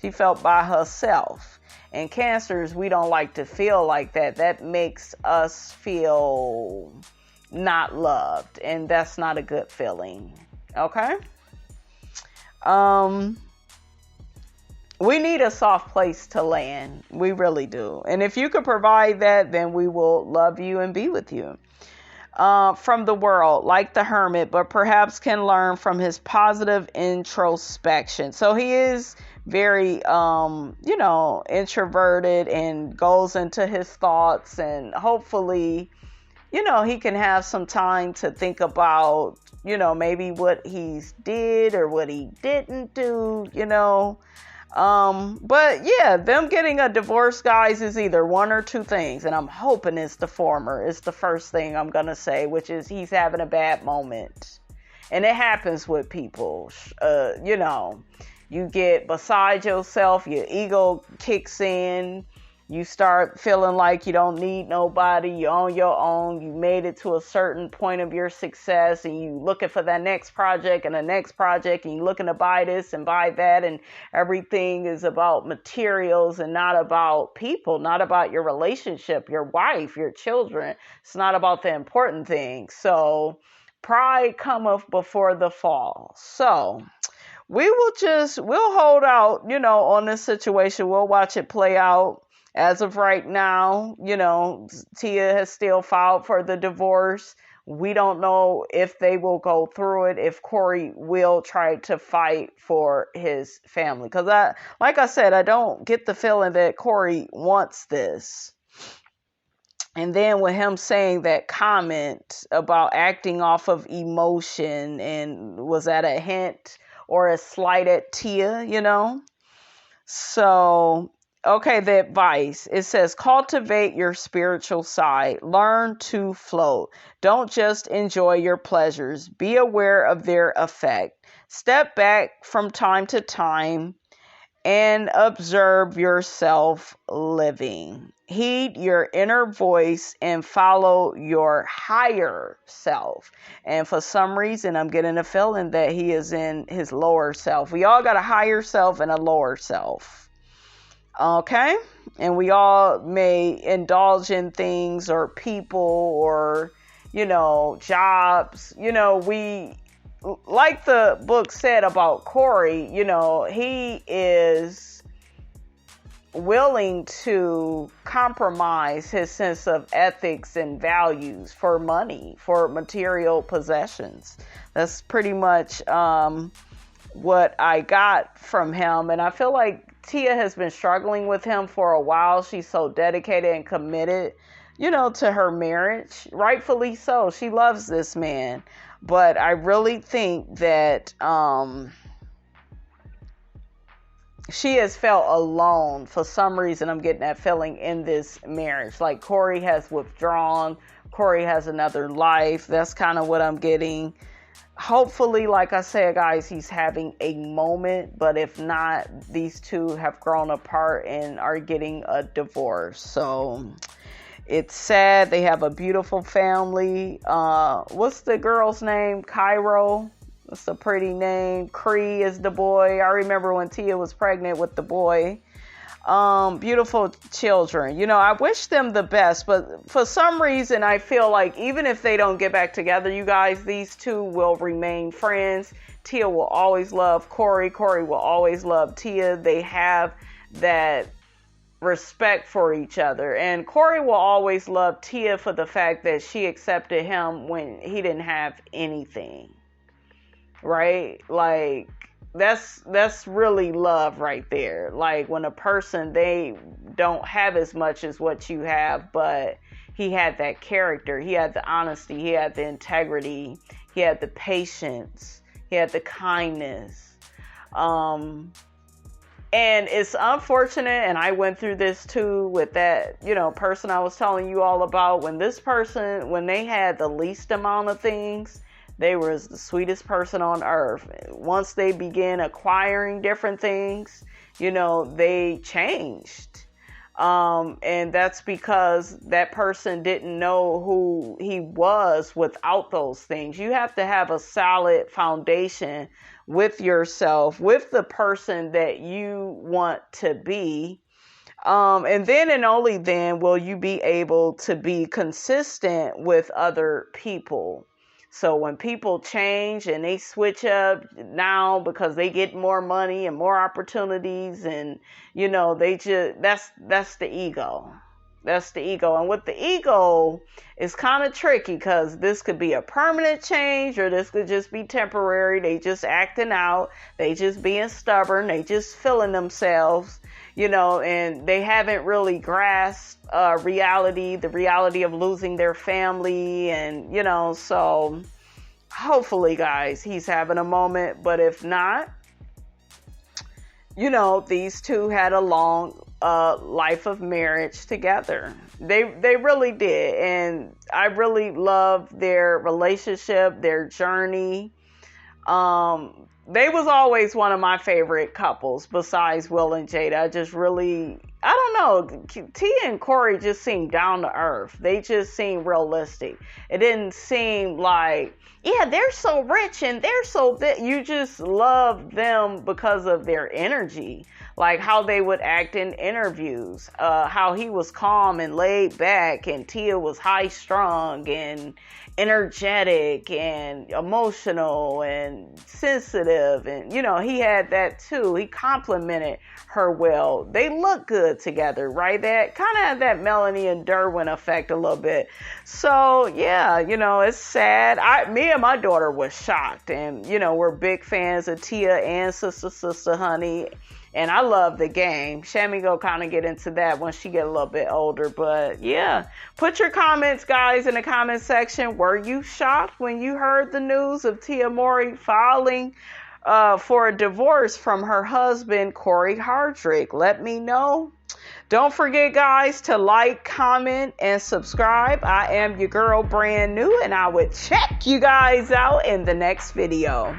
She felt by herself. And Cancers, we don't like to feel like that. That makes us feel not loved, and that's not a good feeling. Okay? We need a soft place to land. We really do. And if you could provide that, then we will love you and be with you. From the world, like the hermit, but perhaps can learn from his positive introspection. So he is very, introverted and goes into his thoughts, and hopefully, he can have some time to think about, maybe what he's did or what he didn't do, But yeah, them getting a divorce, guys, is either one or two things. And I'm hoping it's the former. It's the first thing I'm going to say, which is he's having a bad moment. And it happens with people. You get beside yourself, your ego kicks in. You start feeling like you don't need nobody. You're on your own. You made it to a certain point of your success, and you looking for that next project and the next project, and you looking to buy this and buy that, and everything is about materials and not about people, not about your relationship, your wife, your children. It's not about the important things. So pride cometh before the fall. So we'll hold out, on this situation. We'll watch it play out. As of right now, Tia has still filed for the divorce. We don't know if they will go through it, if Cory will try to fight for his family. Because like I said, I don't get the feeling that Cory wants this. And then with him saying that comment about acting off of emotion, and was that a hint or a slight at Tia, So, okay, the advice. It says, cultivate your spiritual side. Learn to float. Don't just enjoy your pleasures. Be aware of their effect. Step back from time to time and observe yourself living. Heed your inner voice and follow your higher self. And for some reason, I'm getting a feeling that he is in his lower self. We all got a higher self and a lower self. Okay? And we all may indulge in things or people or, jobs. We, like the book said about Cory, he is willing to compromise his sense of ethics and values for money, for material possessions. That's pretty much what I got from him. And I feel like Tia has been struggling with him for a while. She's so dedicated and committed, to her marriage. Rightfully so. She loves this man. But I really think that she has felt alone. For some reason, I'm getting that feeling in this marriage. Like Cory has withdrawn. Cory has another life. That's kind of what I'm getting. Hopefully, like I said, guys, he's having a moment. But if not, these two have grown apart and are getting a divorce. So it's sad. They have a beautiful family. What's the girl's name? Cairo. That's a pretty name. Cree is the boy. I remember when Tia was pregnant with the boy. Beautiful children. I wish them the best, but for some reason, I feel like even if they don't get back together, you guys, these two will remain friends. Tia will always love Cory. Cory will always love Tia. They have that respect for each other. And Cory will always love Tia for the fact that she accepted him when he didn't have anything. Right? Like, that's really love right there. Like when a person, they don't have as much as what you have, but he had that character, he had the honesty, he had the integrity, he had the patience, he had the kindness. And it's unfortunate, and I went through this too with that, person I was telling you all about. When they had the least amount of things, they were the sweetest person on earth. Once they began acquiring different things, they changed. And that's because that person didn't know who he was without those things. You have to have a solid foundation with yourself, with the person that you want to be. And then and only then will you be able to be consistent with other people. So when people change and they switch up now because they get more money and more opportunities, and they just that's the ego. That's the ego. And with the ego, it's kind of tricky because this could be a permanent change or this could just be temporary. They just acting out. They just being stubborn. They just feeling themselves, and they haven't really grasped the reality of losing their family. And, so hopefully, guys, he's having a moment. But if not, these two had a long life of marriage together. They really did. And I really love their relationship, their journey. They was always one of my favorite couples besides Will and Jada. I don't know. Tia and Cory just seemed down to earth. They just seemed realistic. It didn't seem like, yeah, they're so rich and they're so you just love them because of their energy. Like how they would act in interviews, how he was calm and laid back and Tia was high strung and energetic and emotional and sensitive. And, he had that too. He complimented her well. They look good together, right? That kind of had that Melanie and Derwin effect a little bit. So, yeah, it's sad. Me and my daughter was shocked. And, we're big fans of Tia and Sister Honey. And I love the game. Shammy go kind of get into that when she get a little bit older. But yeah, put your comments, guys, in the comment section. Were you shocked when you heard the news of Tia Mowry filing for a divorce from her husband, Cory Hardrict? Let me know. Don't forget, guys, to like, comment, and subscribe. I am your girl, Brand New, and I will check you guys out in the next video.